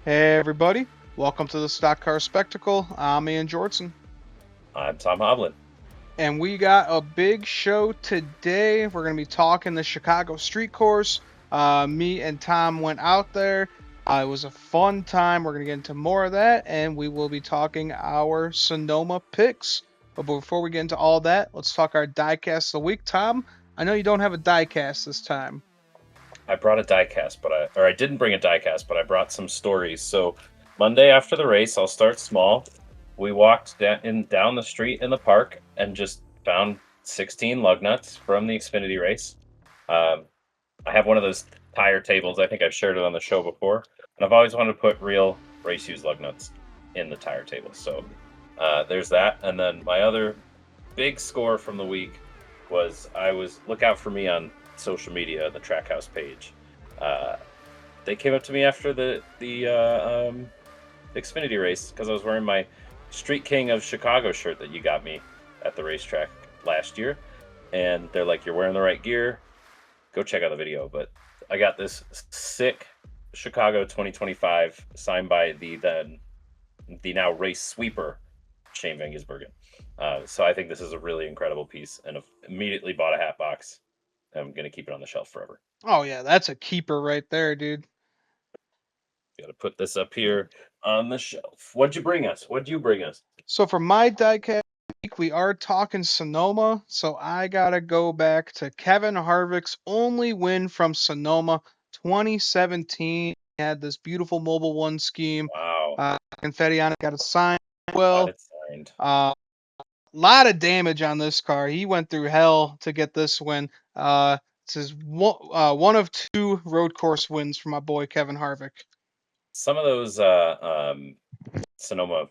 Hey everybody, welcome to the Stock Car Spectacle. I'm Ian Jortson, I'm Tom Hovland. and we got a big show today. We're going to be talking the Chicago Street Course. Me and Tom went out there. It was a fun time. We're going to get into more of that, and we will be talking our Sonoma picks. But before we get into all that, let's talk our diecast of the week. Tom, I know you don't have a diecast this time. I brought a diecast, I didn't bring a diecast, but I brought some stories. So Monday after the race, I'll start small. We walked down the street in the park and just found 16 lug nuts from the Xfinity race. Um, I have one of those tire tables. I think I've shared it on the show before, and I've always wanted to put real race used lug nuts in the tire table. So there's that. And then my other big score from the week was I was look out for me on social media, the Trackhouse page. Uh, they came up to me after the Xfinity race because I was wearing my Street King of Chicago shirt that you got me at the racetrack last year, and they're like, "You're wearing the right gear. Go check out the video." But I got this sick Chicago 2025 signed by the now race sweeper Shane Van Gisbergen. So I think this is a really incredible piece, and immediately bought a hat box. I'm gonna keep it on the shelf forever. Oh yeah, that's a keeper right there, dude. Got to put this up here on the shelf. What'd you bring us? What'd you bring us? So for my diecast week, we are talking Sonoma. So I gotta go back to Kevin Harvick's only win from Sonoma, 2017. He had this beautiful Mobile One scheme. Wow, Confetti on it, got a sign. got Well, it signed. a lot of damage on this car. He went through hell to get this win. This is one of two road course wins for my boy Kevin Harvick. Some of those Sonoma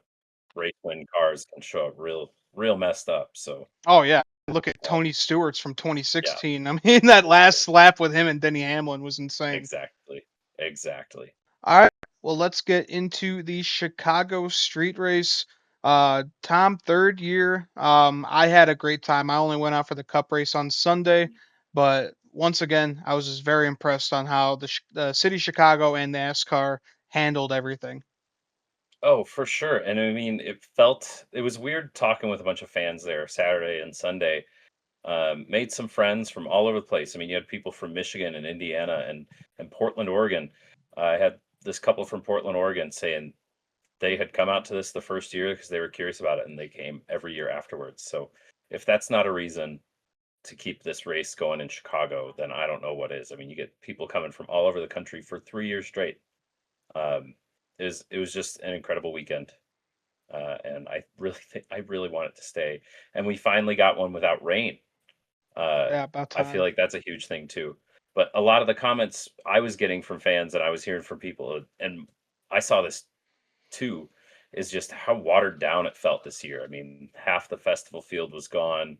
race win cars can show up real messed up. So Oh yeah, look at um, Tony Stewart's from yeah, 2016. I mean, that last lap with him and Denny Hamlin was insane. exactly, exactly. All right, well, let's get into the Chicago Street Race. Tom, third year. I had a great time. I only went out for the Cup race on Sunday, but once again, I was just very impressed on how the city of Chicago and NASCAR handled everything. Oh, for sure. And I mean, it was weird talking with a bunch of fans there Saturday and Sunday. Made some friends from all over the place. I mean, you had people from Michigan and Indiana and Portland, Oregon. I had this couple from Portland, Oregon saying they had come out to this the first year because they were curious about it and they came every year afterwards. So if that's not a reason to keep this race going in Chicago, then I don't know what is. I mean, you get people coming from all over the country for 3 years straight. Um, it was just an incredible weekend, and I really want it to stay. And we finally got one without rain. Uh, Yeah, about I feel time. like that's a huge thing too. But a lot of the comments I was getting from fans and I was hearing from people, and I saw this too, is just how watered down it felt this year. I mean, half the festival field was gone.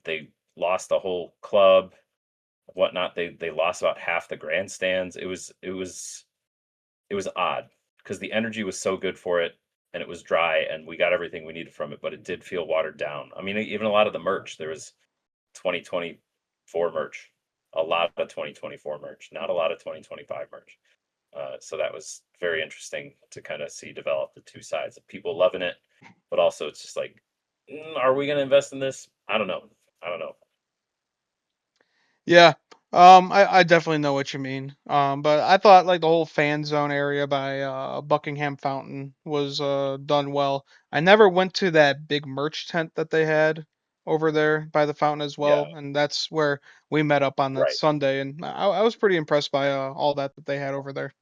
They lost the whole club, whatnot. They lost about half the grandstands. It was odd because the energy was so good for it and it was dry and we got everything we needed from it, but it did feel watered down. I mean, even a lot of the merch, there was 2024 merch, a lot of 2024 merch, not a lot of 2025 merch. So that was very interesting to kind of see develop the two sides of people loving it, but also it's just like, are we going to invest in this? I don't know. I don't know. Yeah. I definitely know what you mean. But I thought like the whole fan zone area by Buckingham Fountain was done well. I never went to that big merch tent that they had over there by the fountain as Yeah, well, and that's where we met up on that right. Sunday, and I was pretty impressed by all that they had over there.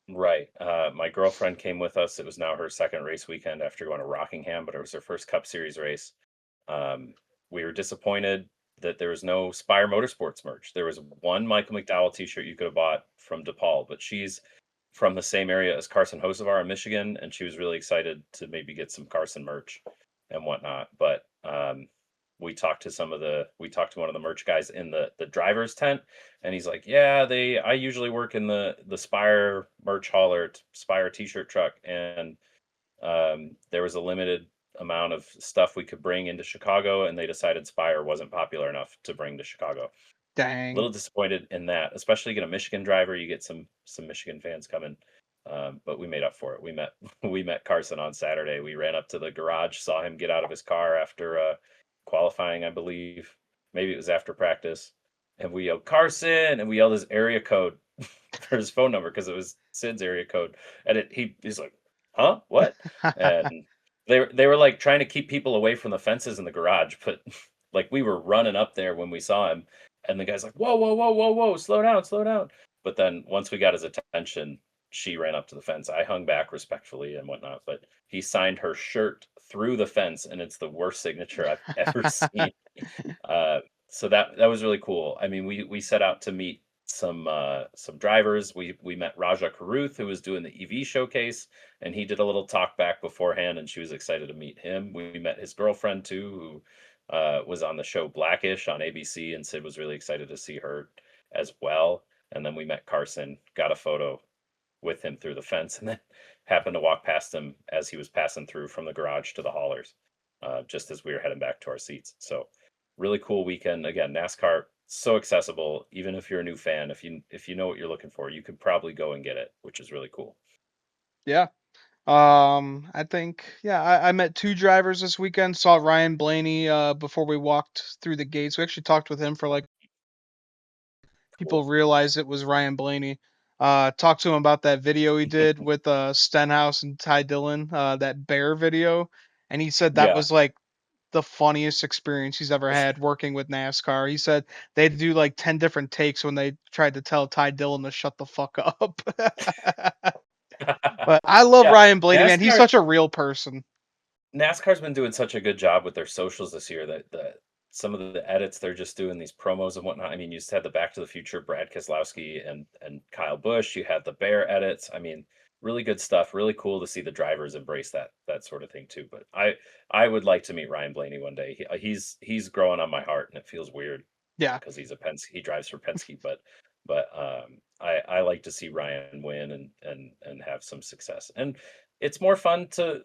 Right. My girlfriend came with us. It was now her second race weekend after going to Rockingham, but it was her first Cup Series race. Um, we were disappointed that there was no Spire Motorsports merch. There was one Michael McDowell T-shirt you could have bought from DePaul, but she's from the same area as Carson Hocevar in Michigan, and she was really excited to maybe get some Carson merch and whatnot. But we talked to one of the merch guys in the driver's tent, and he's like, "Yeah, I usually work in the Spire merch hauler, Spire T-shirt truck, and there was a limited amount of stuff we could bring into Chicago, and they decided Spire wasn't popular enough to bring to Chicago. A Dang. little disappointed in that, especially get a Michigan driver. You get some Michigan fans coming. But we made up for it. We met we met Carson on Saturday. We ran up to the garage, saw him get out of his car after qualifying, I believe. Maybe it was after practice, and we yelled Carson, and we yelled his area code for his phone number because it was Sid's area code, and he's like, "Huh? What?" And they were like trying to keep people away from the fences in the garage, but like we were running up there when we saw him, and the guy's like, "Whoa, whoa, whoa, whoa, whoa, slow down, slow down." But then once we got his attention, she ran up to the fence. I hung back respectfully and whatnot, but he signed her shirt through the fence, and it's the worst signature I've ever seen. Uh, so that was really cool. I mean, we set out to meet some drivers. We met Raja Karuth, who was doing the EV showcase, and he did a little talk back beforehand, and she was excited to meet him. We met his girlfriend too, who was on the show Blackish on ABC, and Sid was really excited to see her as well. And then we met Carson, got a photo with him through the fence, and then happened to walk past him as he was passing through from the garage to the haulers, just as we were heading back to our seats. So really cool weekend. Again, NASCAR so accessible. Even if you're a new fan, if you know what you're looking for, you could probably go and get it, which is really cool. Yeah. I think yeah, I met two drivers this weekend. Saw Ryan Blaney before we walked through the gates. We actually talked with him for like people Cool. realized it was Ryan Blaney. Talked to him about that video he did with Stenhouse and Ty Dillon, that bear video, and he said that Yeah. was like the funniest experience he's ever had working with NASCAR. He said they had to do like 10 different takes when they tried to tell Ty Dillon to shut the fuck up. But I love Yeah. Ryan Blaney, man. He's NASCAR such a real person. NASCAR's been doing such a good job with their socials this year that some of the edits they're just doing these promos and whatnot. I mean, you just had the Back to the Future, Brad Keselowski and Kyle Busch. You had the Bear edits. I mean, really good stuff. Really cool to see the drivers embrace that sort of thing too. But I would like to meet Ryan Blaney one day. He's growing on my heart, and it feels weird Yeah. because he's a Penske. He drives for Penske, but I like to see Ryan win and have some success. And it's more fun to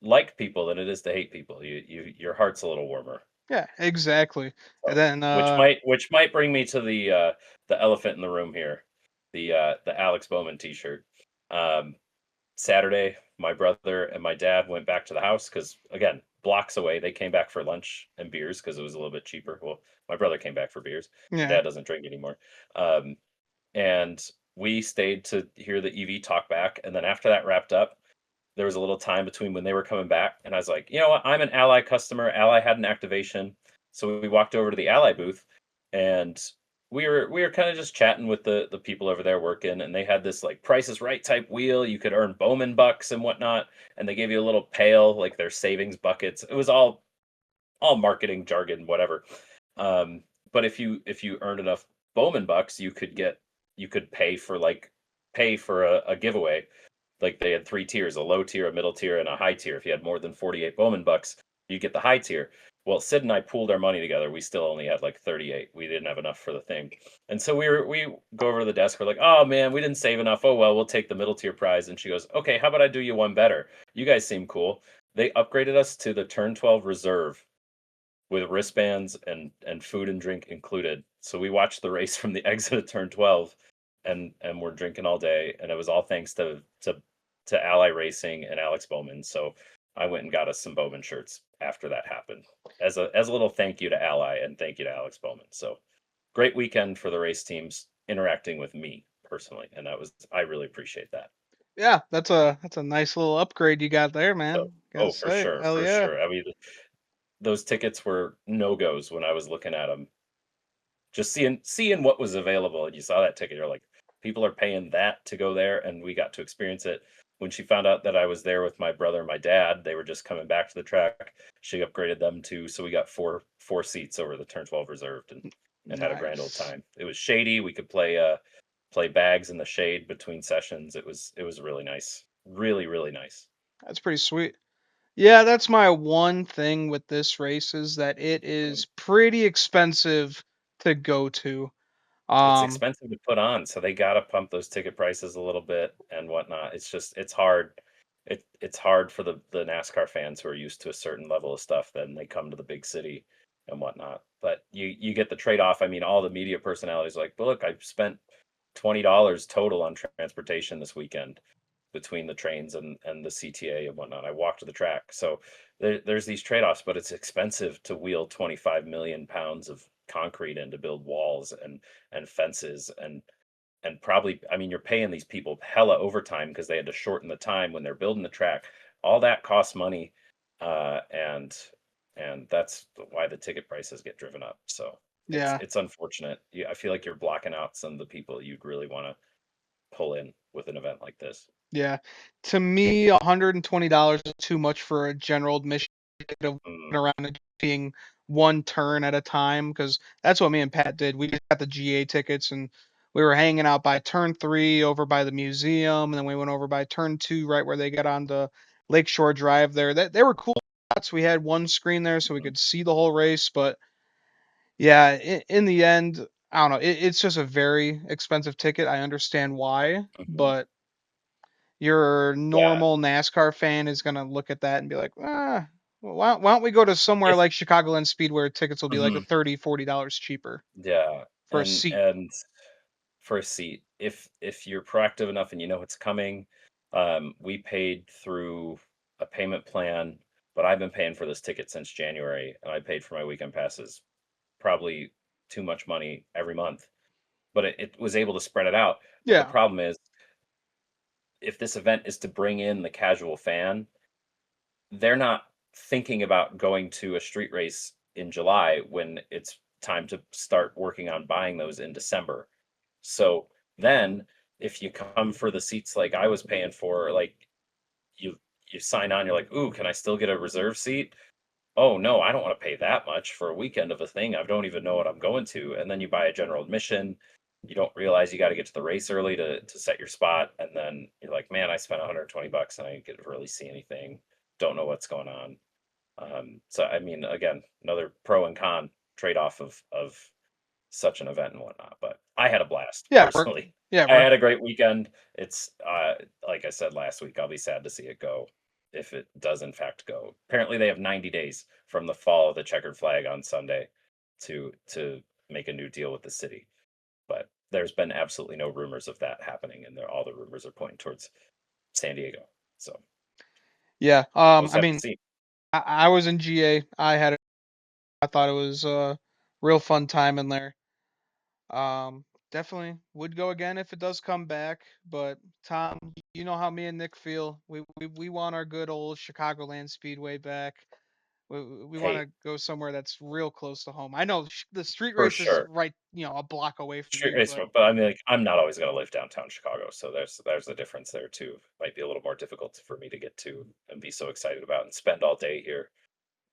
like people than it is to hate people. Your heart's a little warmer. Yeah, exactly. And So, then which might bring me to the elephant in the room here, the Alex Bowman T-shirt. Um, Saturday, my brother and my dad went back to the house because again, blocks away. They came back for lunch and beers because it was a little bit cheaper. Well, my brother came back for beers. yeah. Dad doesn't drink anymore. Um, and we stayed to hear the EV talk back, and then after that wrapped up, there was a little time between when they were coming back, and I was like, you know what? I'm an Ally customer. Ally had an activation, so we walked over to the Ally booth, and we were kind of just chatting with the people over there working, and they had this like Price is Right type wheel. You could earn Bowman bucks and whatnot, and they gave you a little pail like their savings buckets. It was all marketing jargon, whatever. Um, but if you earned enough Bowman bucks, you could pay for a giveaway. Like they had three tiers: a low tier, a middle tier, and a high tier. If you had more than 48 Bowman bucks, you get the high tier. Well, Sid and I pooled our money together. We still only had like 38. We didn't have enough for the thing. And so we go over to the desk. We're like, oh man, we didn't save enough. Oh well, we'll take the middle tier prize. And she goes, okay, how about I do you one better? You guys seem cool. They upgraded us to the Turn 12 Reserve with wristbands and food and drink included. So we watched the race from the exit of turn 12 and we're drinking all day, and it was all thanks to Ally Racing and Alex Bowman. So I went and got us some Bowman shirts after that happened as a little thank you to Ally and thank you to Alex Bowman. So great weekend for the race teams interacting with me personally, and I really appreciate that. Yeah, that's a nice little upgrade you got there, So man. Gotta oh, for say. sure, Hell for yeah. sure. I mean, those tickets were no goes when I was looking at them, just seeing what was available, and you saw that ticket, you're like, people are paying that to go there, and we got to experience it. When she found out that I was there with my brother and my dad, they were just coming back to the track. She upgraded them too, so we got four seats over the turn 12 reserved, and had a grand old Nice. time. It was shady. We could play bags in the shade between sessions. It was really nice. Really, really nice. That's pretty sweet. Yeah, that's my one thing with this race is that it is pretty expensive to go to. It's Um, expensive to put on, so they gotta pump those ticket prices a little bit and whatnot. It's hard. It's hard for the NASCAR fans who are used to a certain level of stuff. Then they come to the big city and whatnot. But you get the trade off. I mean, all the media personalities are like, but look, I spent $20 total on transportation this weekend between the trains and the CTA and whatnot. I walked to the track. So there's these trade-offs, but it's expensive to wheel 25 million pounds of concrete in to build walls and fences and probably, I mean, you're paying these people hella overtime because they had to shorten the time when they're building the track. All that costs money, uh, and and that's why the ticket prices get driven up. So Yeah, it's unfortunate. I feel like you're blocking out some of the people you'd really want to pull in with an event like this. yeah. To me, $120 is too much for a general admission ticket of Mm, walking around and seeing one turn at a time. Because that's what me and Pat did. We just got the GA tickets and we were hanging out by turn 3 over by the museum, and then we went over by turn 2 right where they get on the Lakeshore Drive there. They were cool spots. We had one screen there so we mhm, could see the whole race, but yeah, in the end, I don't know. It's just a very expensive ticket. I understand why, mhm. but your Yeah. normal NASCAR fan is gonna look at that and be like, well, why don't we go to somewhere If like Chicagoland Speedway where tickets will be like a mhm, 30, $40 cheaper yeah, for a seat? and for a seat, if you're proactive enough and you know it's coming, we paid through a payment plan, but I've been paying for this ticket since January, and I paid for my weekend passes probably too much money every month, but it was able to spread it out. But the Yeah, problem is, if this event is to bring in the casual fan, they're not thinking about going to a street race in July when it's time to start working on buying those in December. So then if you come for the seats like I was paying for, like you you sign on, you're like, "Ooh, can I still get a reserve seat?" "Oh, no, I don't wanna pay that much for a weekend of a thing. I don't even know what I'm going to." And then you buy a general admission. You don't realize you gotta get to the race early to set your spot, and then you're like, "Man, I spent $120 and I didn't get to really see anything. Don't know what's going on." So I mean, again, another pro and con trade-off of such an event and whatnot. But I had a blast yeah, personally. yeah, I had a great weekend. It's like I said last week, I'll be sad to see it go if it does in fact go. Apparently, they have 90 days from the fall of the checkered flag on Sunday to make a new deal with the city. But there's been absolutely no rumors of that happening, and all the rumors are pointing towards San Diego. So yeah. we'll just I have to mean, see. I was in GA. I thought it was a real fun time in there. Definitely would go again if it does come back. But Tom, you know how me and Nick feel. We want our good old Chicagoland Speedway back. We want Hey, to go somewhere that's real close to home. I know the street for race is sure. right, a block away from Street me, race, but but I mean, like, I'm not always gonna live downtown Chicago, so there's a difference there too. Might be a little more difficult for me to get to and be so excited about and spend all day here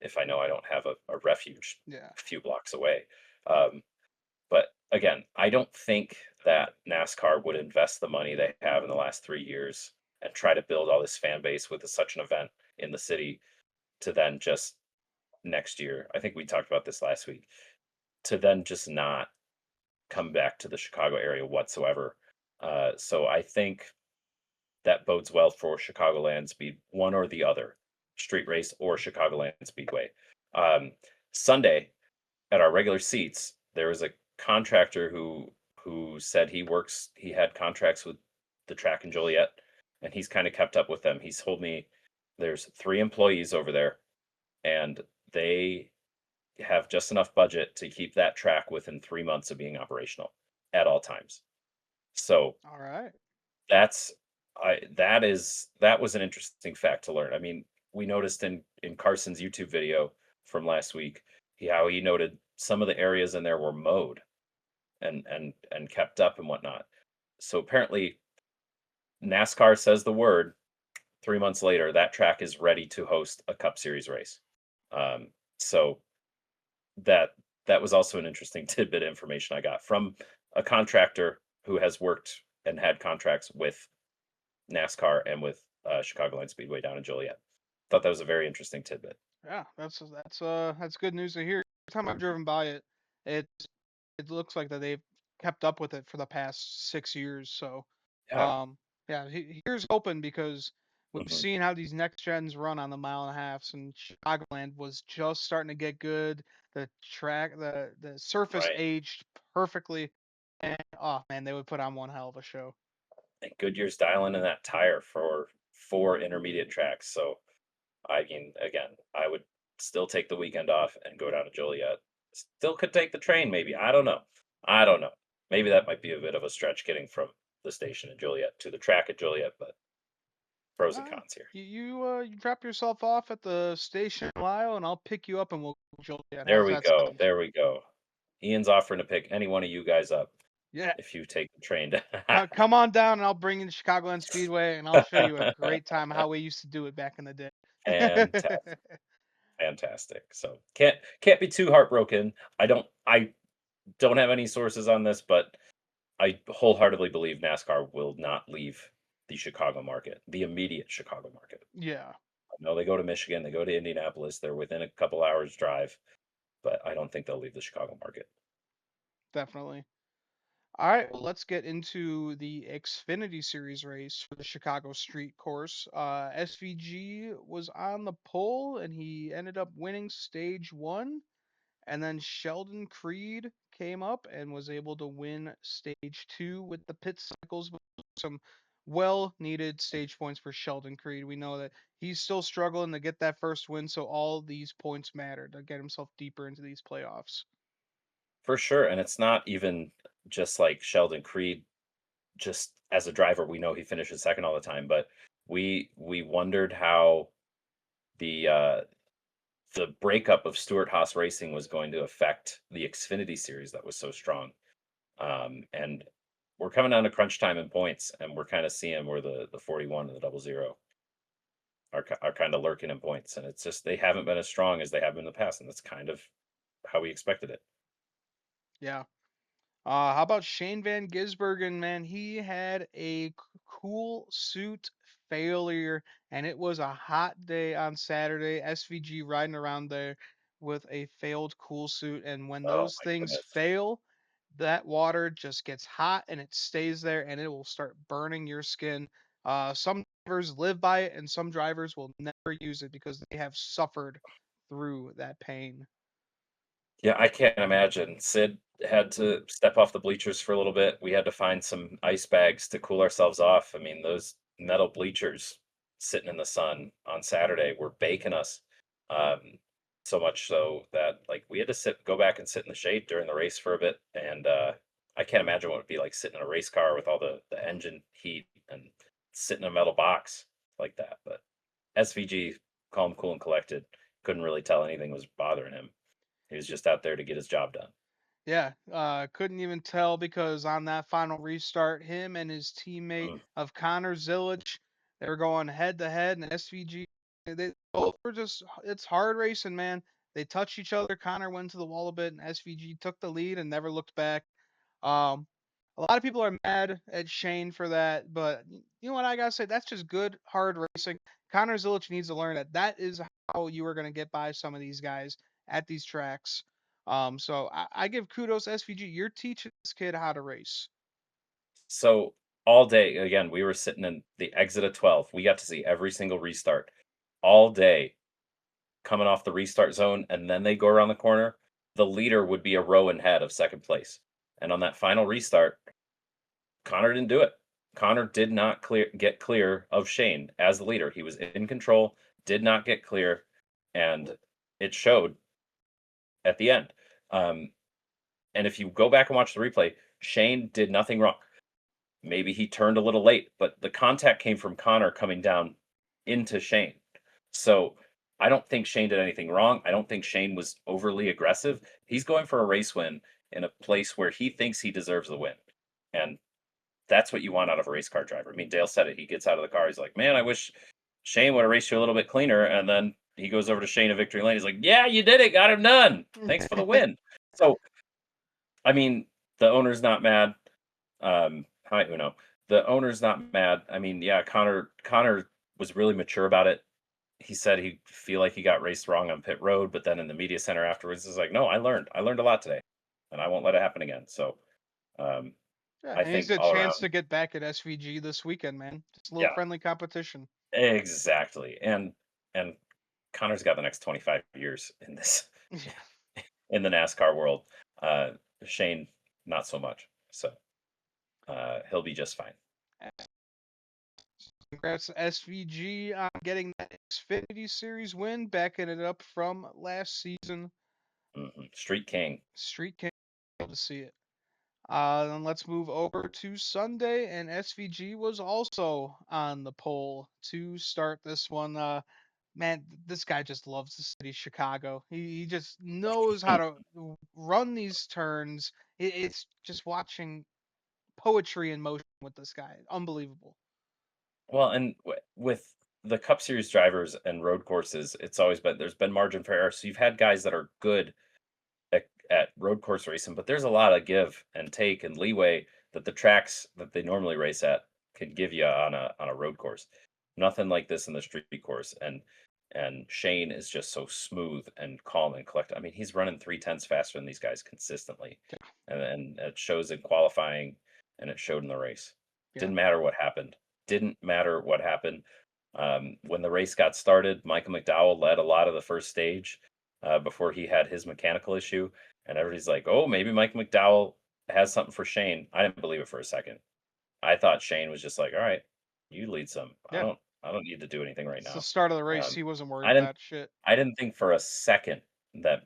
if I know I don't have a refuge yeah, a few blocks away. Um, but again, I don't think that NASCAR would invest the money they have in the last 3 years and try to build all this fan base with such an event in the city to then just next year. I think we talked about this last week to then just not come back to the Chicago area whatsoever. So I think that bodes well for Chicagoland Speed, one or the other, street race or Chicagoland Speedway. Um, Sunday at our regular seats, there was a contractor who said he had contracts with the track in Joliet, and he's kind of kept up with them. He's told me there's 3 employees over there, and they have just enough budget to keep that track within 3 months of being operational at all times. So all right, that's that was an interesting fact to learn. I mean, we noticed in Carson's YouTube video from last week, how he noted some of the areas in there were mowed and kept up and whatnot. So apparently NASCAR says the word. 3 months later, that track is ready to host a Cup Series race. So that that was also an interesting tidbit of information I got from a contractor who has worked and had contracts with NASCAR and with Chicagoland Speedway down in Joliet. Thought that was a very interesting tidbit. yeah, that's good news to hear. Every time I've driven by it, it it looks like that they've kept up with it for the past 6 years. So, Yeah. um, yeah, here's hoping because we've Hmm. seen how these next gens run on the mile and a halfs, and Chicagoland was just starting to get good. The surface Right. aged perfectly. And oh man, they would put on one hell of a show. And Goodyear's dialing in that tire for 4 intermediate tracks. So I mean, again, I would still take the weekend off and go down to Joliet. Still could take the train, maybe. I don't know. I don't know. Maybe that might be a bit of a stretch getting from the station in Joliet to the track at Joliet, but pros and cons here. You drop yourself off at the station Lyle, and I'll pick you up, and we'll go to Joliet. There How's we that go. sound? There we go. Ian's offering to pick any one of you guys up Yeah. if you take the train to Come on down, and I'll bring you to Chicagoland Speedway, and I'll show you a great time how we used to do it back in the day. Fantastic. Fantastic. So can't be too heartbroken. I don't have any sources on this, but I wholeheartedly believe NASCAR will not leave the Chicago market, the immediate Chicago market. Yeah, I know they go to Michigan, they go to Indianapolis, they're within a couple hours drive, but I don't think they'll leave the Chicago market. definitely. All right, well, let's get into the Xfinity Series race for the Chicago Street Course. SVG was on the pole, and he ended up winning stage one. And then Sheldon Creed came up and was able to win stage two with the pit cycles. Some well needed stage points for Sheldon Creed. We know that he's still struggling to get that first win, so all these points matter to get himself deeper into these playoffs. For sure. And it's not even just like Sheldon Creed, just as a driver, we know he finishes second all the time, but we wondered how the the breakup of Stewart Haas Racing was going to affect the Xfinity series that was so strong. And we're coming down to crunch time in points, and we're kind of seeing where the 41 and the 00 are kind of lurking in points, and it's just they haven't been as strong as they have been in the past, and that's kind of how we expected it. Yeah. How about Shane Van Gisbergen, man? He had a cool suit failure, and it was a hot day on Saturday. SVG riding around there with a failed cool suit, and when Oh those my things goodness! fail, that water just gets hot and it stays there, and it will start burning your skin. Some drivers live by it, and some drivers will never use it because they have suffered through that pain. Yeah, I can't imagine. Sid had to step off the bleachers for a little bit. We had to find some ice bags to cool ourselves off. I mean, those metal bleachers sitting in the sun on Saturday were baking us. Um, so much so that like we had to go back and sit in the shade during the race for a bit. And I can't imagine what it would be like sitting in a race car with all the engine heat and sitting in a metal box like that. But SVG, calm, cool, and collected, couldn't really tell anything was bothering him. He was just out there to get his job done. Yeah, couldn't even tell because on that final restart, him and his teammate Mm. of Connor Zilic, they were going head to head, and SVG, they both were just, it's hard racing, man. They touched each other. Connor went to the wall a bit, and SVG took the lead and never looked back. Um, a lot of people are mad at Shane for that, but you know what I gotta say? That's just good, hard racing. Connor Zilic needs to learn that that is how you are gonna get by some of these guys at these tracks. So I give kudos SVG. You're teaching this kid how to race. So all day, again, we were sitting in the exit of 12. We got to see every single restart all day coming off the restart zone, and then they go around the corner. The leader would be a row ahead of second place. And on that final restart, Connor didn't do it. Connor did not get clear of Shane as the leader. He was in control, did not get clear, and it showed at the end. Um, and if you go back and watch the replay, Shane did nothing wrong. Maybe he turned a little late, but the contact came from Connor coming down into Shane. So I don't think Shane did anything wrong. I don't think Shane was overly aggressive. He's going for a race win in a place where he thinks he deserves the win. And that's what you want out of a race car driver. I mean, Dale said it. He gets out of the car. He's like, man, I wish Shane would have raced you a little bit cleaner. And then he goes over to Shane at victory lane. He's like, yeah, you did it. Got him done. Thanks for the win. So, I mean, the owner's not mad. Hi Uno. The owner's not mad. I mean, yeah, Connor was really mature about it. He said he feel like he got raced wrong on pit road, but then in the media center afterwards, is like, no, I learned. I learned a lot today, and I won't let it happen again. So, um, Yeah, I and he's think a all chance around, to get back at SVG this weekend, man. Just a little yeah, friendly competition. exactly. And Connor's got the next 25 years in this Yeah. in the NASCAR world. Uh, Shane, not so much. So he'll be just fine. Congrats to SVG on getting that Xfinity Series win, backing it up from last season. Street King. Street King, able to see it. Then let's move over to Sunday, and SVG was also on the pole to start this one. Man, this guy just loves the city of Chicago. He just knows how to run these turns. It's just watching poetry in motion with this guy. Unbelievable. Well, and with the Cup Series drivers and road courses, it's always been there's been margin for error. So you've had guys that are good at road course racing, but there's a lot of give and take and leeway that the tracks that they normally race at can give you on a road course. Nothing like this in the street course. And Shane is just so smooth and calm and collected. I mean, he's running 3/10 faster than these guys consistently, and it shows in qualifying, and it showed in the race. Yeah, Didn't matter what happened. Didn't matter what happened. When the race got started, Michael McDowell led a lot of the first stage before he had his mechanical issue, and everybody's like, "Oh, maybe Mike McDowell has something for Shane." I didn't believe it for a second. I thought Shane was just like, "All right, you lead some. yeah. I don't need to do anything right It's the now." start of the race. Um, He wasn't worried I didn't about shit. I didn't think for a second that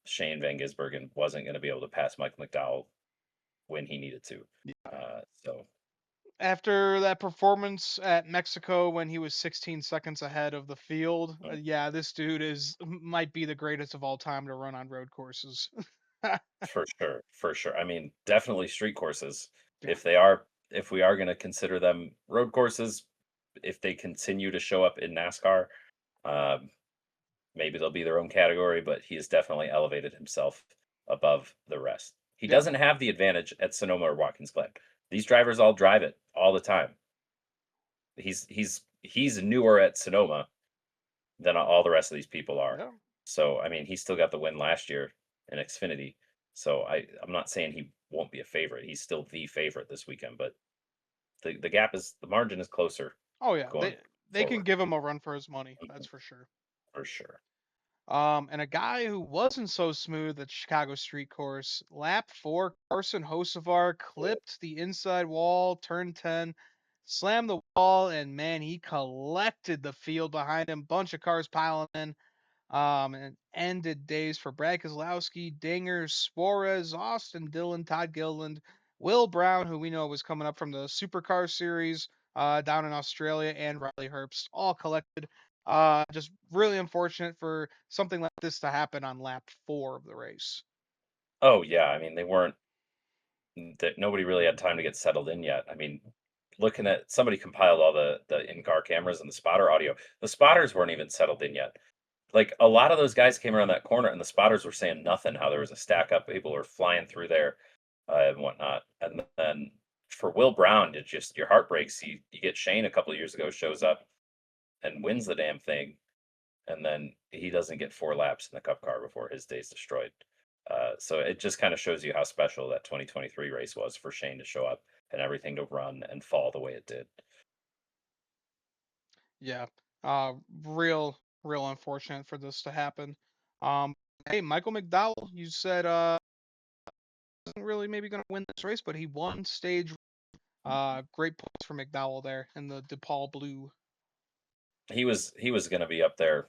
Shane Van Gisbergen wasn't going to be able to pass Mike McDowell when he needed to. So After that performance at Mexico when he was 16 seconds ahead of the field, mm, yeah, this dude is might be the greatest of all time to run on road courses. for sure, for sure. I mean, definitely street courses. Yeah, If we are going to consider them road courses, if they continue to show up in NASCAR, um, maybe they'll be their own category, but he has definitely elevated himself above the rest. He yeah, doesn't have the advantage at Sonoma or Watkins Glen. These drivers all drive it all the time. He's newer at Sonoma than all the rest of these people are. yeah. So I mean, he still got the win last year in Xfinity. So I'm not saying he won't be a favorite. He's still the favorite this weekend, but the margin is closer Oh yeah, going they can forward. give him a run for his money. Mhm. That's for sure. For sure. And a guy who wasn't so smooth at Chicago Street Course, lap 4, Carson Hocevar clipped the inside wall, turn 10, slammed the wall, and man, he collected the field behind him. Bunch of cars piling in. And ended days for Brad Keselowski, Dinger, Suarez, Austin Dillon, Todd Gilliland, Will Brown, who we know was coming up from the Supercar Series down in Australia, and Riley Herbst, all collected. Just really unfortunate for something like this to happen on lap 4 of the race. Oh yeah, I mean they weren't that nobody really had time to get settled in yet. I mean, looking at somebody compiled all the in-car cameras and the spotter audio. The spotters weren't even settled in yet. Like a lot of those guys came around that corner and the spotters were saying nothing, how there was a stack up, people were flying through there and whatnot. And then for Will Brown, it just your heart breaks. You get Shane a couple of years ago shows up and wins the damn thing, and then he doesn't get 4 laps in the Cup car before his day's destroyed. So it just kind of shows you how special that 2023 race was for Shane to show up and everything to run and fall the way it did. Yeah, uh, real unfortunate for this to happen. Um, hey, Michael McDowell, you said isn't really maybe going to win this race, but he won stage. Great points for McDowell there in the DePaul Blue. He was going to be up there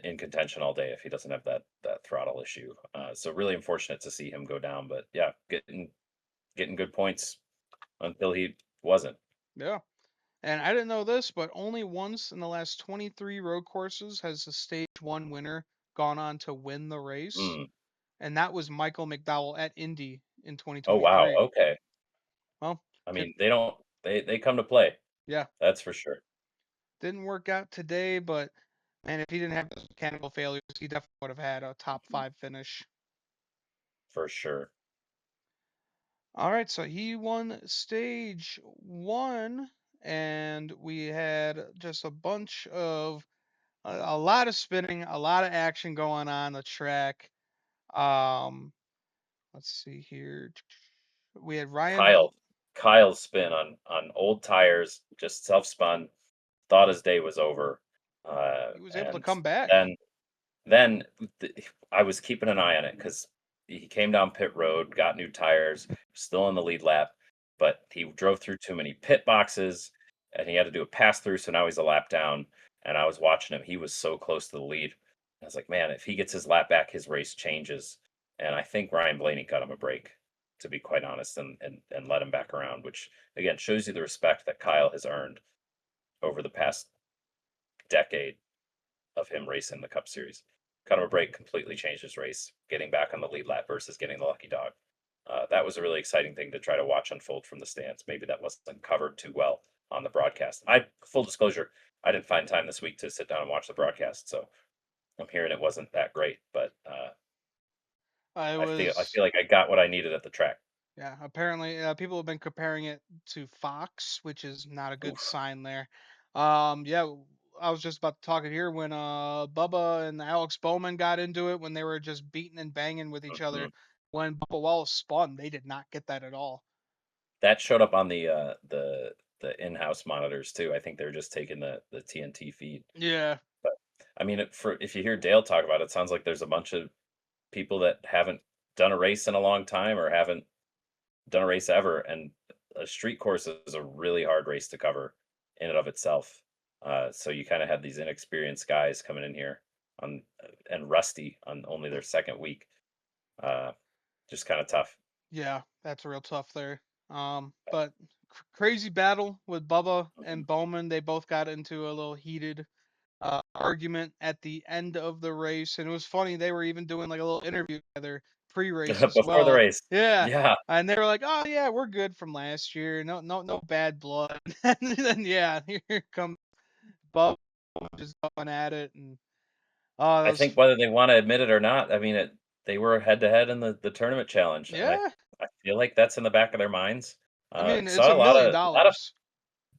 in contention all day if he doesn't have that throttle issue. So really unfortunate to see him go down, but yeah, getting good points until he wasn't. Yeah. And I didn't know this, but only once in the last 23 road courses has the stage one winner gone on to win the race. Mm. And that was Michael McDowell at Indy in Oh wow, 2023. okay. Well, I could, mean, they don't they come to play. yeah, That's for sure. didn't work out today, but man, if he didn't have those mechanical failures, he definitely would have had a top Mhm. 5 finish. For sure. All right, so he won stage one, and we had just a bunch of a lot of spinning, a lot of action going on the track. Um, let's see here. We had Ryan Bl- Kyle Kyle's spin on old tires, just self-spun, thought his day was over. he was able to And come back. then then I was keeping an eye on it because he came down pit road, got new tires, still in the lead lap, but he drove through too many pit boxes, and he had to do a pass through. So now he's a lap down. And I was watching him; he was so close to the lead. I was like, man, if he gets his lap back, his race changes. And I think Ryan Blaney cut him a break, to be quite honest, and let him back around, which again shows you the respect that Kyle has earned over the past decade of him racing the Cup Series. Cut him a break, completely changed his race, getting back on the lead lap versus getting the lucky dog. That was a really exciting thing to try to watch unfold from the stands. Maybe that wasn't covered too well on the broadcast. Full disclosure, I didn't find time this week to sit down and watch the broadcast, so I'm hearing it wasn't that great. But It I feel was. like I got what I needed at the track. Yeah, apparently people have been comparing it to Fox, which is not a good Oof. sign there. Yeah, I was just about to talk it here when Bubba and Alex Bowman got into it when they were just beating and banging with each other. Mhm. When Bubba Wallace spun, they did not get that at all. That showed up on the in-house monitors too. I think they're just taking the TNT feed. Yeah, But I mean, if you hear Dale talk about it, it sounds like there's a bunch of people that haven't done a race in a long time or haven't done a race ever, and a street course is a really hard race to cover in and of itself. So you kind of had these inexperienced guys coming in here on and rusty on only their second week. Uh, just kind of tough. yeah, that's real tough there. But crazy battle with Bubba Mhm. and Bowman. They both got into a little heated argument at the end of the race, and it was funny. They were even doing like a little interview together pre-race as Before the well. race, Yeah, yeah. and they were like, "Oh yeah, we're good from last year. No, no, no bad blood." And then yeah, here comes Bub just going at it, and oh, that I was think whether they want to admit it or not, I mean, they were head to head in the tournament challenge, and yeah. I feel like that's in the back of their minds. I mean, it's Saw $1 million.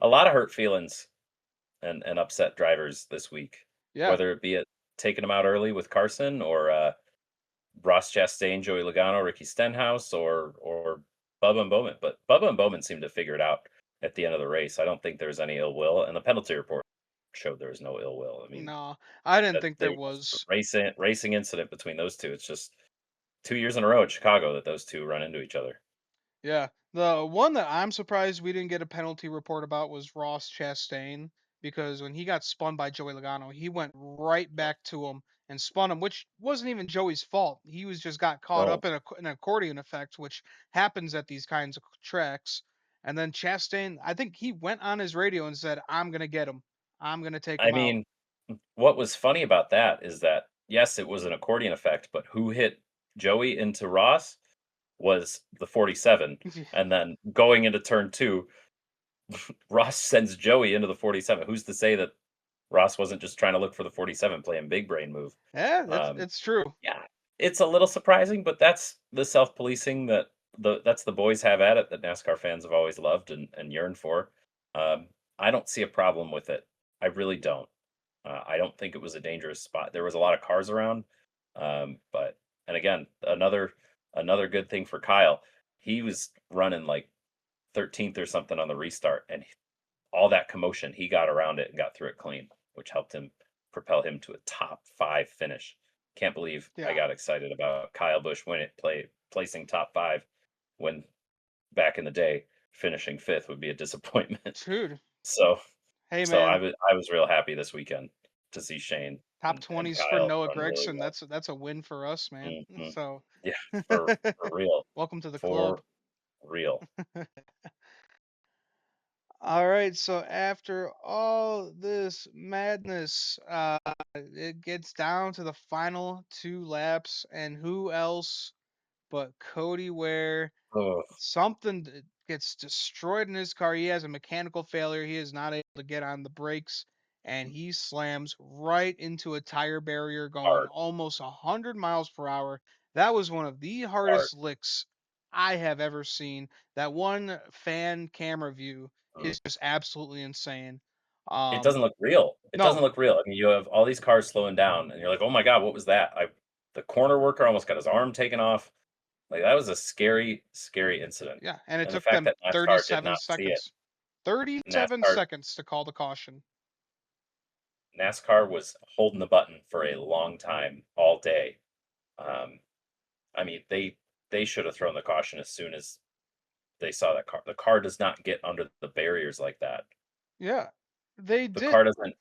a lot of hurt feelings and upset drivers this week, Yeah, whether it be it taking them out early with Carson or Ross Chastain, Joey Logano, Ricky Stenhouse, or Bubba and Bowman. But Bubba and Bowman seemed to figure it out at the end of the race. I don't think there was any ill will, and the penalty report showed there was no ill will. I mean, no, I didn't that think there there was a was. racing incident between those two. It's just 2 years in a row at Chicago that those two run into each other. Yeah. The one that I'm surprised we didn't get a penalty report about was Ross Chastain because when he got spun by Joey Logano, he went right back to him and spun him, which wasn't even Joey's fault. He was just got caught No, up in an accordion effect, which happens at these kinds of tracks. And then Chastain, I think he went on his radio and said, "I'm gonna get him. I'm gonna take I him out." mean, what was funny about that is that yes, it was an accordion effect, but who hit Joey into Ross was the 47, and then going into turn 2, Ross sends Joey into the 47. Who's to say that Ross wasn't just trying to look for the 47, playing big brain move? Yeah, Um, it's true. yeah, it's a little surprising, but that's the self-policing that the boys have at it that NASCAR fans have always loved and yearned for. I don't see a problem with it. I really don't. I don't think it was a dangerous spot. There was a lot of cars around, but and again, another good thing for Kyle, he was running like 13th or something on the restart, and all that commotion, he got around it and got through it clean, which helped him propel him to a top 5 finish. Can't believe I Yeah. got excited about Kyle Busch placing top 5 when back in the day finishing 5th would be a disappointment. Dude. So Hey so man, I was real happy this weekend to see Shane top and 20s for Kyle Noah run really Gregson. well. That's a win for us, man. Mhm. So Yeah, for real. welcome to the club. For real. All right, so after all this madness, it gets down to the final two laps, and who else but Cody Ware. Ugh, Gets destroyed in his car. He has a mechanical failure. He is not able to get on the brakes, and he slams right into a tire barrier going hard, almost 100 miles per hour. That was one of the hard. hardest licks I have ever seen. That one fan camera view Mm. is just absolutely insane. It Um, doesn't look real. It doesn't no, look real. I mean, you have all these cars slowing down, and you're like, "Oh my god, what was that?" The corner worker almost got his arm taken off. Like, that was a scary, scary incident, yeah, and it and the took fact them that NASCAR did 37 not see it. seconds. 37 NASCAR seconds to call the caution. NASCAR was holding the button for a long time, all day. Um, I mean, they should have thrown the caution as soon as they saw that car. The car does not get under the barriers like that. Yeah, they The did. car doesn't.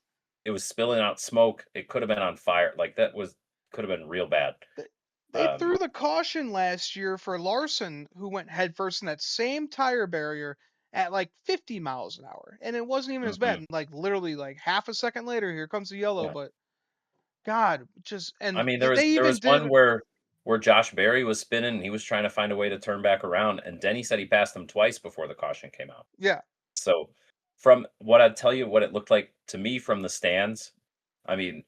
It was spilling out smoke. It could have been on fire. Like that was could have been real bad. They, they Um, threw the caution last year for Larson, who went headfirst in that same tire barrier at like 50 miles an hour, and it wasn't even as bad. mhm, And like literally, like half a second later, here comes the yellow. yeah. But God, just I and mean, they there even was did. one where Josh Berry was spinning. And he was trying to find a way to turn back around, and Denny said he passed him twice before the caution came out. Yeah, So, from what I'd tell you, what it looked like to me from the stands, I mean,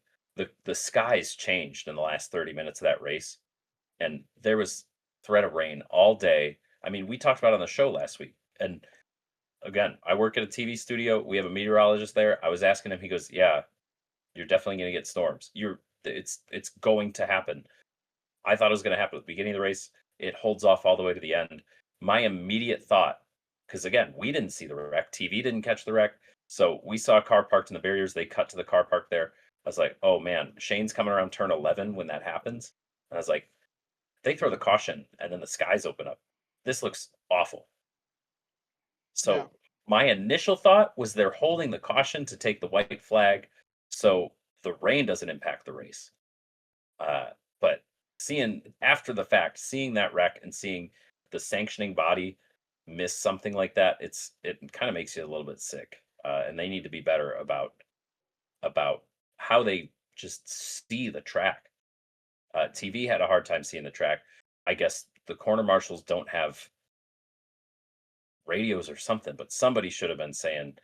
the skies changed in the last 30 minutes of that race, and there was threat of rain all day. I mean, we talked about it on the show last week, and again, I work at a TV studio. We have a meteorologist there. I was asking him. He goes, "Yeah, you're definitely going to get storms. It's going to happen." I thought it was going to happen at the beginning of the race. It holds off all the way to the end. My immediate thought, because again, we didn't see the wreck. TV didn't catch the wreck. So we saw a car parked in the barriers. They cut to the car park there. I was like, oh man, Shane's coming around turn 11 when that happens. And I was like, they throw the caution and then the skies open up. This looks awful. yeah, So my initial thought was they're holding the caution to take the white flag so the rain doesn't impact the race. But seeing after the fact, seeing that wreck and seeing the sanctioning body miss something like that, it kind of makes you a little bit sick. And they need to be better about how they just see the track. TV had a hard time seeing the track. I guess the corner marshals don't have radios or something, but somebody should have been saying,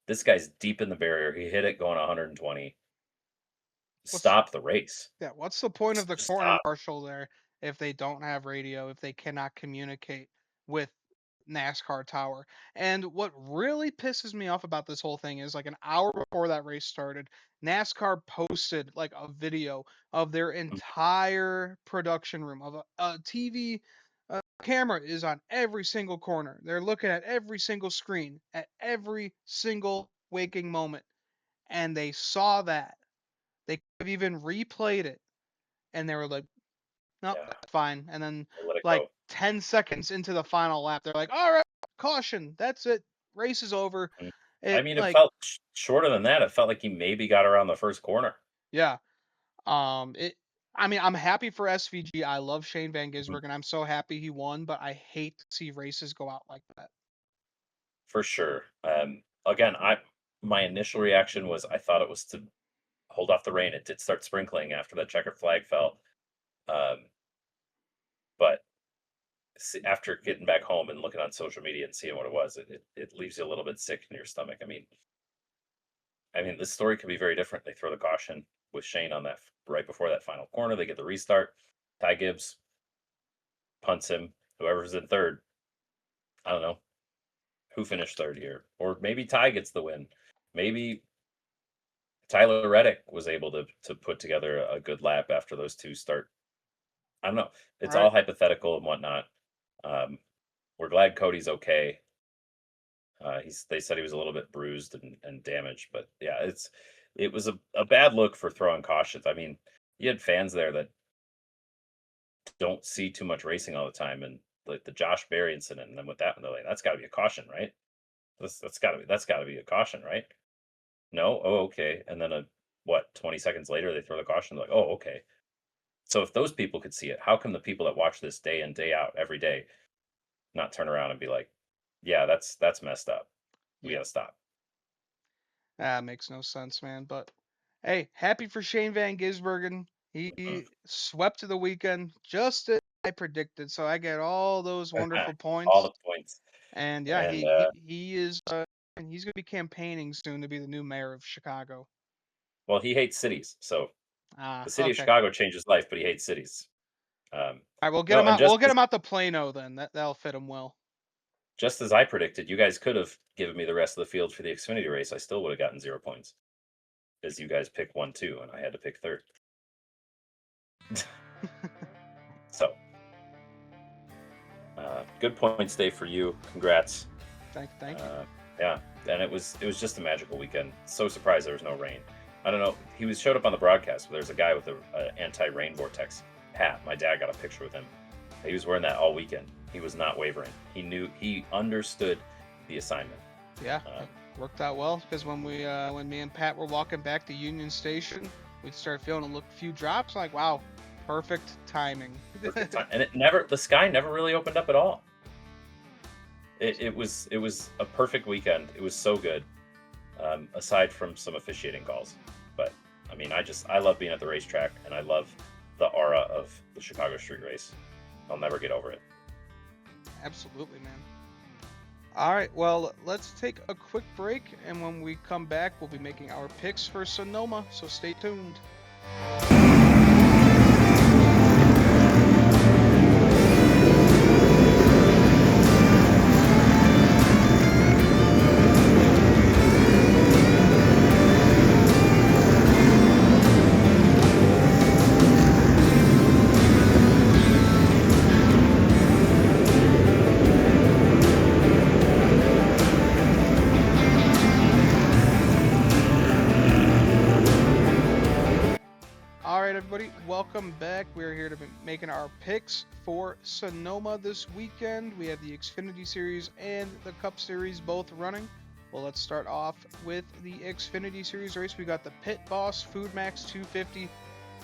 "This guy's deep in the barrier. He hit it going 120. what's Stop the race. yeah, what's the point of the Just corner stop." marshal there if they don't have radio, if they cannot communicate with NASCAR tower? And what really pisses me off about this whole thing is like an hour before that race started, NASCAR posted like a video of their Mm, entire production room of a TV camera is on every single corner. They're looking at every single screen at every single waking moment, and they saw that. They could have even replayed it, and they were like, "Nope, Yeah, that's fine." And then, they let it like go. 10 seconds into the final lap, they're like, "All right, caution, that's it, race is over." Mm. I It mean, it like, felt shorter than that. It felt like he maybe got around the first corner. yeah, it. I mean, I'm happy for SVG. I love Shane Van Mhm. Gisbergen. I'm so happy he won, but I hate to see races go out like that. For sure. Again, I my initial reaction was I thought it was to hold off the rain. It did start sprinkling after that checkered flag fell. Um, but after getting back home and looking on social media and seeing what it was, it leaves you a little bit sick in your stomach. I mean, this story could be very different. They throw the caution with Shane on that right before that final corner. They get the restart. Ty Gibbs punts him. Whoever's in third, I don't know who finished third here, or maybe Ty gets the win. Maybe Tyler Reddick was able to put together a good lap after those two start. I don't know. It's all Right? hypothetical and whatnot. Um, we're glad Cody's okay. They said he was a little bit bruised and damaged, but yeah, it was a bad look for throwing cautions. I mean, you had fans there that don't see too much racing all the time, and like the Josh Berry incident, and then with that one, they're like, that's got to be a caution, right? That's got to be a caution, right? No, oh okay, and then 20 seconds later they throw the caution, like, oh okay. So if those people could see it, how come the people that watch this day in day out every day not turn around and be like, yeah, that's messed up. We Yeah. got to stop. That makes no sense, man. But hey, happy for Shane Van Gisbergen. Mhm. He swept to the weekend just as I predicted, so I get all those wonderful All points. the points. And yeah, And he is and he's gonna be campaigning soon to be the new mayor of Chicago. well, he hates cities. So Ah, the city of okay. Chicago changed his life, but he hates cities. All right, we'll get No, him and out. We'll get him out to Plano then. That'll fit him well. just as I predicted, you guys could have given me the rest of the field for the Xfinity race. I still would have gotten 0 points, as you guys picked 1, 2, and I had to pick third. So good points day for you. Congrats. Thank you. Uh, yeah, and it was just a magical weekend. So surprised there was no rain. I don't know. Showed up on the broadcast. There's a guy with a anti-rain vortex hat. My dad got a picture with him. He was wearing that all weekend. He was not wavering. He understood the assignment. Yeah, Um, it worked out well because when me and Pat were walking back to Union Station, we'd start feeling a few drops. Like, wow, perfect timing. Perfect time, and the sky never really opened up at all. It was a perfect weekend. It was so good, aside from some officiating calls. But I mean, I love being at the racetrack, and I love the aura of the Chicago Street Race. I'll never get over it. Absolutely, man. All right, well, let's take a quick break, and when we come back, we'll be making our picks for Sonoma, so stay tuned. All right, everybody, welcome back. We're here to be making our picks for Sonoma this weekend. We have the Xfinity Series and the Cup Series both running. Well, let's start off with the Xfinity Series race. We got the Pit Boss Food Max 250.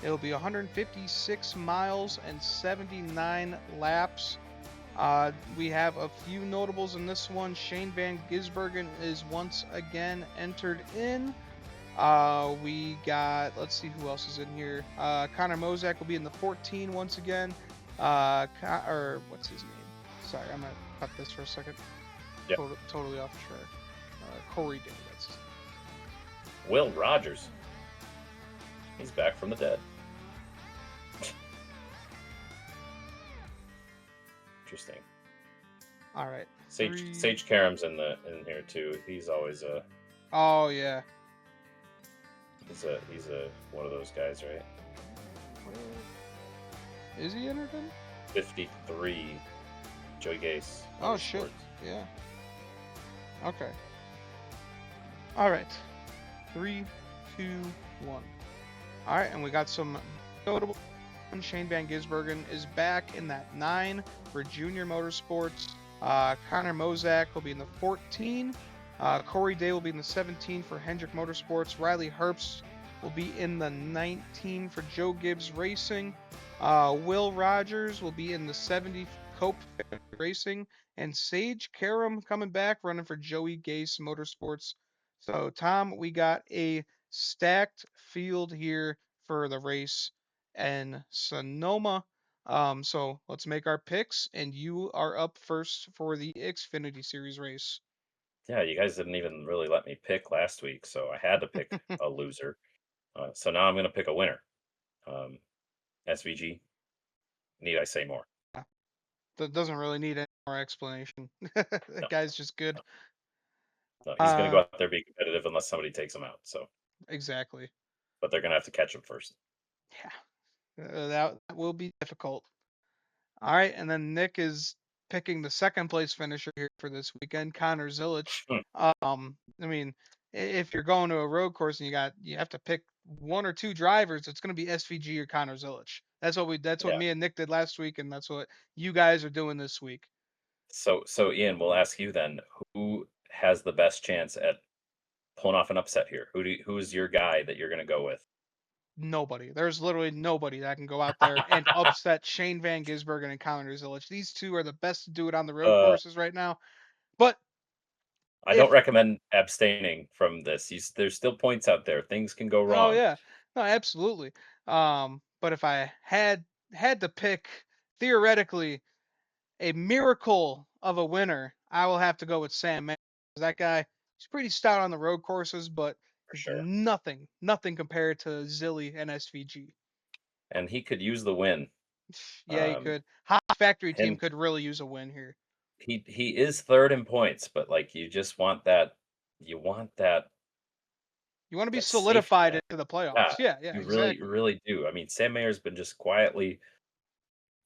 It'll be 156 miles and 79 laps. We have a few notables in this one. Shane Van Gisbergen is once again entered in. We got, let's see who else is in here. Connor Mozak will be in the 14 once again. Or what's his name? Sorry, I'm gonna cut this for a second. Yep. Totally off track. Corey Day. That's Will Rogers. He's back from the dead. Interesting. all right. Sage Karam's in here too. He's always Oh yeah. he's a one of those guys, right? Is he entered in? 53. Joey Gase. Oh shit. Yeah. Okay. All right. 3, 2, 1. All right, and we got some notable. Shane Van Gisbergen is back in that 9 for Junior Motorsports. Connor Mozak will be in the 14. Corey Day will be in the 17 for Hendrick Motorsports. Riley Herbst will be in the 19 for Joe Gibbs Racing. Will Rogers will be in the 70 Cope Racing. And Sage Karam coming back running for Joey Gase Motorsports. So, Tom, we got a stacked field here for the race and Sonoma. So let's make our picks, and you are up first for the Xfinity Series race. Yeah, you guys didn't even really let me pick last week, so I had to pick a loser. So now I'm going to pick a winner. SVG. Need I say more? That doesn't really need any more explanation. That No, guy's just good. no. He's going to go out there be competitive unless somebody takes him out. So, Exactly. but they're going to have to catch him first. Yeah, that will be difficult. All right, and then Nick is picking the second place finisher here for this weekend, Connor Zilich. I mean, if you're going to a road course and you have to pick one or two drivers, it's going to be SVG or Connor Zilich. That's what Yeah. me and Nick did last week, and that's what you guys are doing this week. So Ian, we'll ask you then. Who has the best chance at pulling off an upset here? Who is your guy that you're going to go with? Nobody. There's literally nobody that can go out there and upset Shane Van Gisbergen and Connor Zilich. These two are the best to do it on the road Uh, courses right now. But I don't if recommend abstaining from this. There's still points out there. Things can go Oh wrong. yeah, no, absolutely. But if I had to pick theoretically a miracle of a winner, I will have to go with Sam Mayer. That guy, he's pretty stout on the road courses, but For he's sure. nothing compared to Zilly and SVG. And he could use the win. Yeah, he Um, could. Hot Factory team him could really use a win here. he is third in points, but like you just want that you want You want to be that safety solidified net. into the playoffs. Yeah, Yeah, you really exactly. really do. I mean, Sam Mayer's been just quietly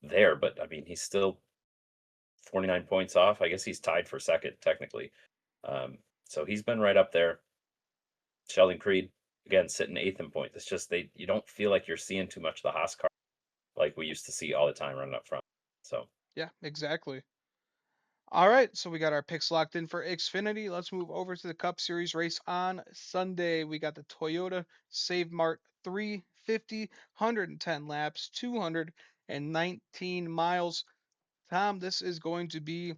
there, but I mean, he's still 49 points off. I guess he's tied for second technically. So he's been right up there. Sheldon Creed again sitting eighth in points. It's just you don't feel like you're seeing too much of the Haas car like we used to see all the time running up front. So Yeah, exactly. All right, so we got our picks locked in for Xfinity. Let's move over to the Cup Series race on Sunday. We got the Toyota Save Mart 350, 110 laps, 219 miles. Tom, this is going to be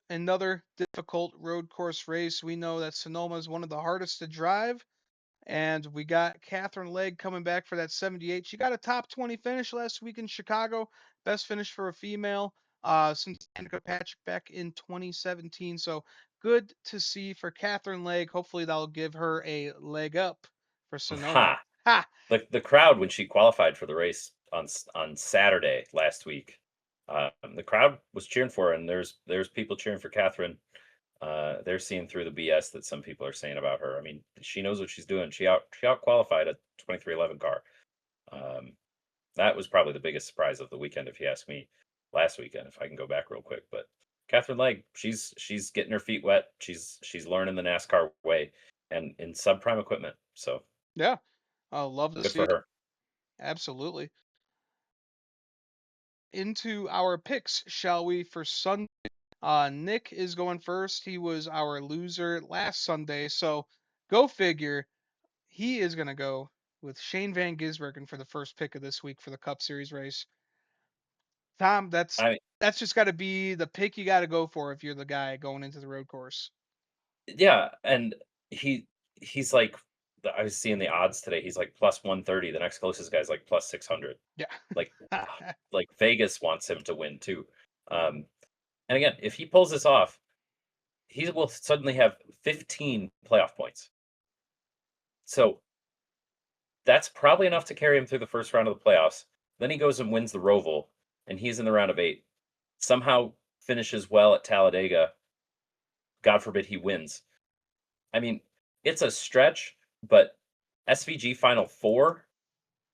another difficult road course race. We know that Sonoma is one of the hardest to drive. And we got Catherine Legg coming back for that 78. She got a top 20 finish last week in Chicago. Best finish for a female since Annika Patrick back in 2017. So good to see for Catherine Legg. Hopefully that'll give her a leg up for Sonoma. Ha! Ha! The crowd when she qualified for the race on Saturday last week, the crowd was cheering for her, and there's people cheering for Catherine. They're seeing through the BS that some people are saying about her. I mean, she knows what she's doing. She out qualified a 2311 car. Um, that was probably the biggest surprise of the weekend, if you ask me. Last weekend, if I can go back real quick, but Catherine Legg, she's getting her feet wet. She's learning the NASCAR way, and in subprime equipment. So Yeah, I'll love to good see for it. her. Absolutely. Into our picks, shall we, for Sunday? Nick is going first. He was our loser last Sunday, so go figure. He is going to go with Shane Van Gisbergen for the first pick of this week for the Cup Series race. Tom, I that's just got to be the pick you got to go for if you're the guy going into the road course. Yeah, and he he's like I was seeing the odds today. He's like plus 130. The next closest guy's like plus 600. Yeah. Like like Vegas wants him to win too. Um, and again, if he pulls this off, he will suddenly have 15 playoff points. So that's probably enough to carry him through the first round of the playoffs. Then he goes and wins the Roval, and he's in the round of 8. Somehow finishes well at Talladega. God forbid he wins. I mean, it's a stretch, but SVG Final Four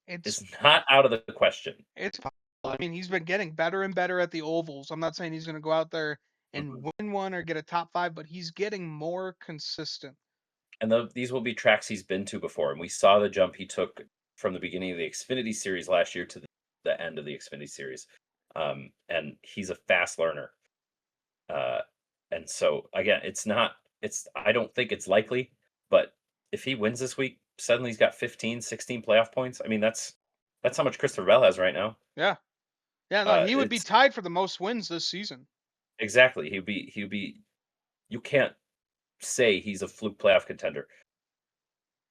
it's is not out of the question. it's possible. I mean, he's been getting better and better at the ovals. I'm not saying he's going to go out there and Mhm. win one or get a top 5, but he's getting more consistent. And these will be tracks he's been to before. And we saw the jump he took from the beginning of the Xfinity Series last year to the end of the Xfinity Series. And he's a fast learner. Uh, and so, again, I don't think it's likely, but if he wins this week, suddenly he's got 15, 16 playoff points. I mean, that's how much Christopher Bell has right now. Yeah. Yeah, no, he would be It's tied for the most wins this season. exactly. You can't say he's a fluke playoff contender.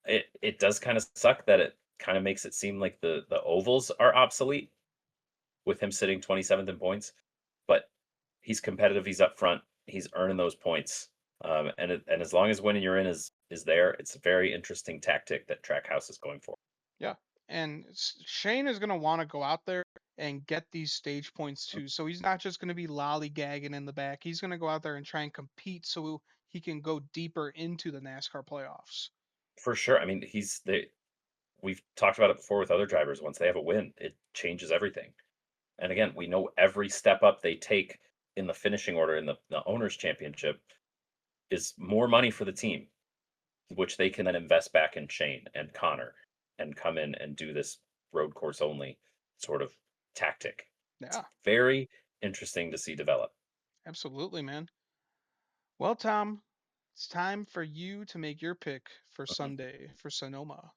It does kind of suck that it kind of makes it seem like the ovals are obsolete with him sitting 27th in points, but he's competitive. He's up front. He's earning those points. And as long as winning you're in is there, it's a very interesting tactic that Trackhouse is going for. Yeah. And Shane is going to want to go out there and get these stage points too. So he's not just going to be lollygagging in the back. He's going to go out there and try and compete so he can go deeper into the NASCAR playoffs. For sure. I mean, we've talked about it before with other drivers. Once they have a win, it changes everything. And again, we know every step up they take in the finishing order in the owners championship is more money for the team, which they can then invest back in Shane and Connor and come in and do this road course only sort of tactic. It's Yeah, very interesting to see develop. absolutely, man. Well, Tom, it's time for you to make your pick for Mhm. Sunday for Sonoma.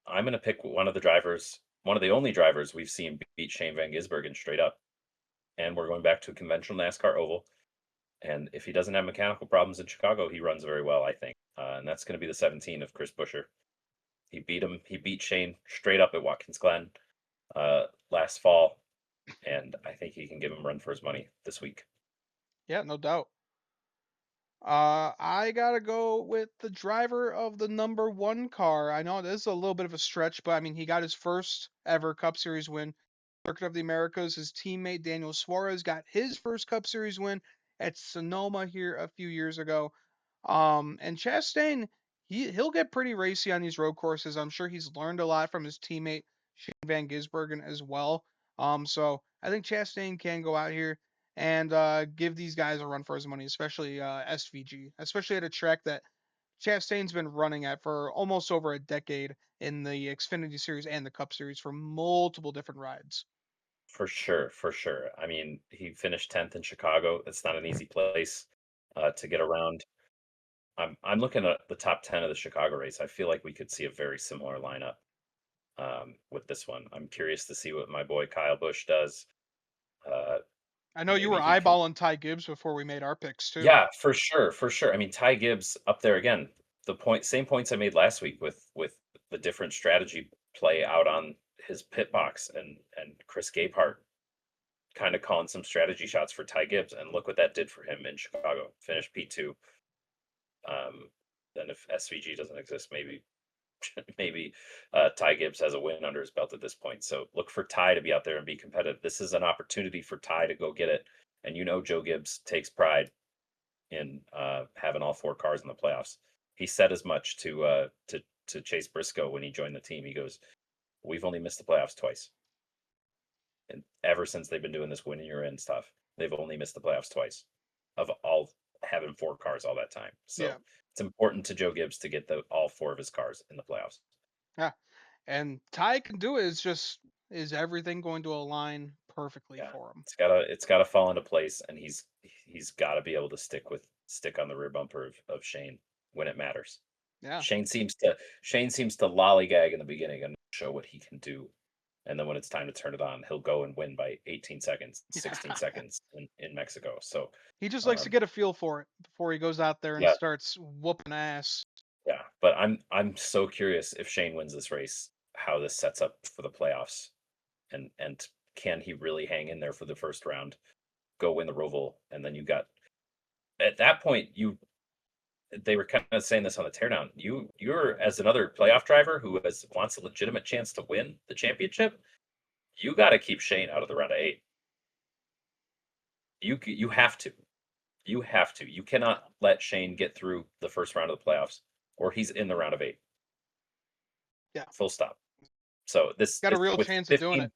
I'm going to pick one of the only drivers we've seen beat Shane Van Gisbergen straight up. And we're going back to a conventional NASCAR oval. And if he doesn't have mechanical problems in Chicago, he runs very well, I think. And that's going to be the 17 of Chris Buescher. He beat him. He beat Shane straight up at Watkins Glen last fall, and I think he can give him a run for his money this week. Yeah, no doubt. I gotta go with the driver of the number 1 car. I know this is a little bit of a stretch, but I mean, he got his first ever Cup Series win. Circuit of the Americas, his teammate Daniel Suarez got his first Cup Series win at Sonoma here a few years ago. And Chastain, he'll get pretty racy on these road courses. I'm sure he's learned a lot from his teammate Shane Van Gisbergen as well. So I think Chastain can go out here and give these guys a run for his money, especially SVG, especially at a track that Chastain's been running at for almost over a decade in the Xfinity Series and the Cup Series for multiple different rides. For sure, for sure. I mean, he finished 10th in Chicago. It's not an easy place to get around. I'm looking at the top 10 of the Chicago race. I feel like we could see a very similar lineup with this one. I'm curious to see what my boy Kyle Busch does. Uh, I know you were maybe he can. eyeballing Ty Gibbs before we made our picks too. Yeah, for sure, for sure. I mean, Ty Gibbs up there again. Same points I made last week with the different strategy play out on his pit box and Chris Gabehart kind of calling some strategy shots for Ty Gibbs, and look what that did for him in Chicago. Finished P2. Then if SVG doesn't exist, maybe maybe Ty Gibbs has a win under his belt at this point. So look for Ty to be out there and be competitive. This is an opportunity for Ty to go get it. And Joe Gibbs takes pride in having all four cars in the playoffs. He said as much to Chase Briscoe when he joined the team. He goes, "We've only missed the playoffs twice, and ever since they've been doing this winning you're in stuff, they've only missed the playoffs twice of all having four cars all that time. Yeah, So it's important to Joe Gibbs to get all four of his cars in the playoffs. yeah. And Ty can do it. It's just is everything going to align perfectly Yeah, for him? it's gotta fall into place, and he's got to be able to stick on the rear bumper of Shane when it matters. Yeah, Shane seems to lollygag in the beginning and show what he can do. And then when it's time to turn it on, he'll go and win by 18 seconds, 16 seconds in Mexico. So, he just likes to um, get a feel for it before he goes out there and yeah, starts whooping ass. yeah. But I'm so curious if Shane wins this race, how this sets up for the playoffs, and can he really hang in there for the first round, go win the Roval, and then you got at that point they were kind of saying this on the teardown. You're as another playoff driver wants a legitimate chance to win the championship. You got to keep Shane out of the round of 8. You have to. You have to. You cannot let Shane get through the first round of the playoffs, or he's in the round of 8. Yeah, Full stop. So got a real with chance of doing it.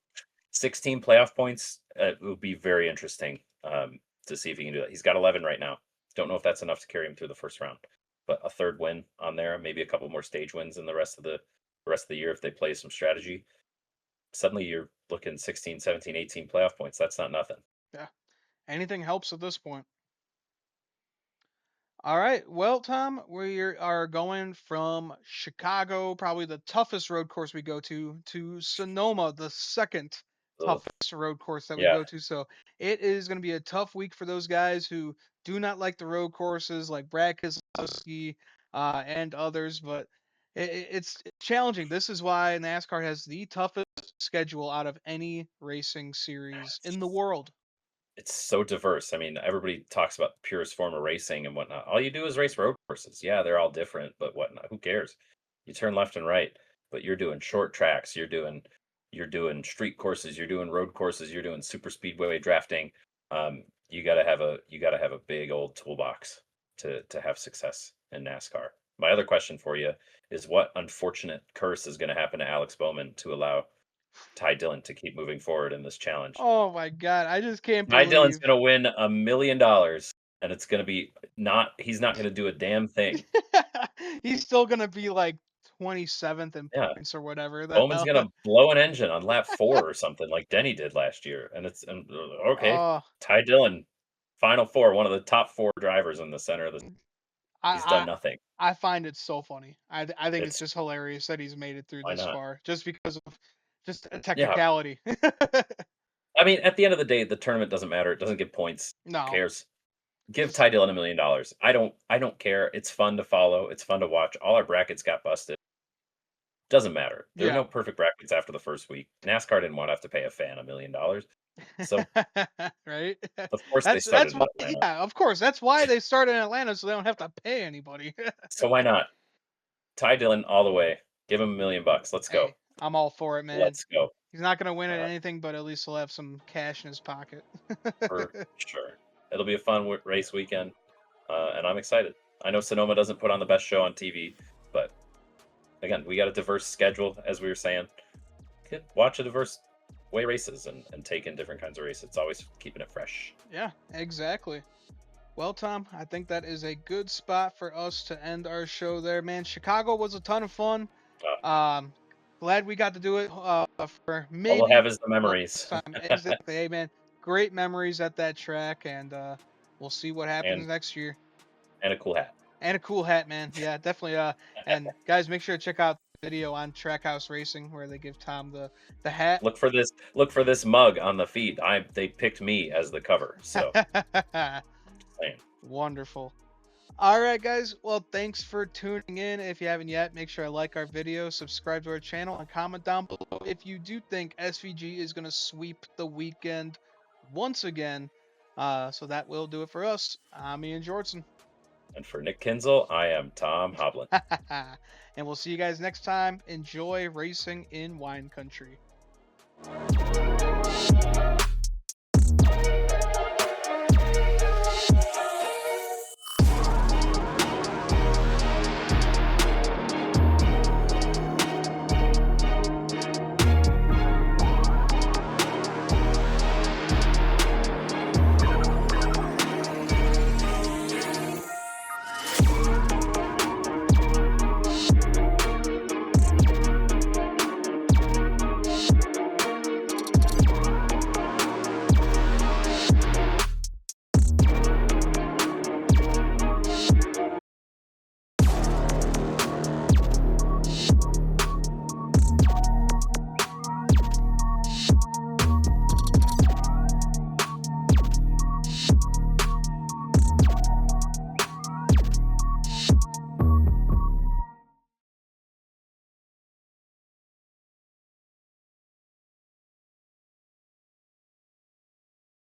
15, 16 playoff points, it will be very interesting to see if he can do that. He's got 11 right now. Don't know if that's enough to carry him through the first round, but a third win on there, maybe a couple more stage wins in the rest of the year if they play some strategy. Suddenly you're looking 16, 17, 18 playoff points. That's not nothing. Yeah, anything helps at this point. All right. Well, Tom, we are going from Chicago, probably the toughest road course we go to Sonoma, the second Ugh. toughest road course that we Yeah, go to. So it is going to be a tough week for those guys who do not like the road courses like Brad Keselowski and others, but it's challenging. This is why NASCAR has the toughest schedule out of any racing series in the world. it's so diverse. I mean, everybody talks about the purest form of racing and whatnot. All you do is race road courses. Yeah, they're all different, but whatnot. Who cares? You turn left and right, but you're doing short tracks. You're doing street courses. You're doing road courses. You're doing super speedway drafting. You gotta have a big old toolbox to have success in NASCAR. My other question for you is, what unfortunate curse is going to happen to Alex Bowman to allow Ty Dillon to keep moving forward in this challenge? Oh my God, I just can't Ty Dillon's believe. gonna win $1 million, and it's gonna be not. He's not gonna do a damn thing. He's still gonna be like 27th in Yeah, points or whatever the Bowman's hell. gonna blow an engine on lap 4 or something like Denny did last year, okay. Oh, Ty Dillon, final 4, one of the top 4 drivers in the center of the. He's done I nothing. I find it so funny. I think it's It's just hilarious that he's made it through why this not? far just because of just a Yeah, technicality. I mean, at the end of the day, the tournament doesn't matter. It doesn't give points. Who No, cares? Give just Ty Dillon $1 million. I don't care. It's fun to follow. It's fun to watch. All our brackets got busted. Doesn't matter. There were yeah. no perfect brackets after the first week. NASCAR didn't want to have to pay a fan $1 million. So, Right? of course, they That's started in why, Atlanta. yeah, of course. That's why they started in Atlanta so they don't have to pay anybody. So, why not? Ty Dillon all the way. Give him $1 million. Let's go. Hey, I'm all for it, man. Let's go. He's not gonna win at Uh, anything, but at least he'll have some cash in his pocket. for sure. It'll be a fun race weekend, and I'm excited. I know Sonoma doesn't put on the best show on TV, but again, we got a diverse schedule, as we were saying. Watch a diverse way races and take in different kinds of races. It's always keeping it fresh. Yeah, exactly. Well, Tom, I think that is a good spot for us to end our show there, man. Chicago was a ton of fun. Uh, Um, glad we got to do it for All we'll maybe have is the one memories. last time. Exactly. Hey, man, great memories at that track, and we'll see what happens and next year. and a cool hat. And a cool hat, man. Yeah, definitely. And guys, make sure to check out the video on Trackhouse Racing where they give Tom the hat. Look for this mug on the feed. They picked me as the cover. So saying. Wonderful. All right, guys. Well, thanks for tuning in. If you haven't yet, make sure to like our video, subscribe to our channel, and comment down below if you do think SVG is going to sweep the weekend once again. So that will do it for us. I'm Ian Jordan. And for Nick Kinzel, I am Tom Hoblin. And we'll see you guys next time. Enjoy racing in wine country.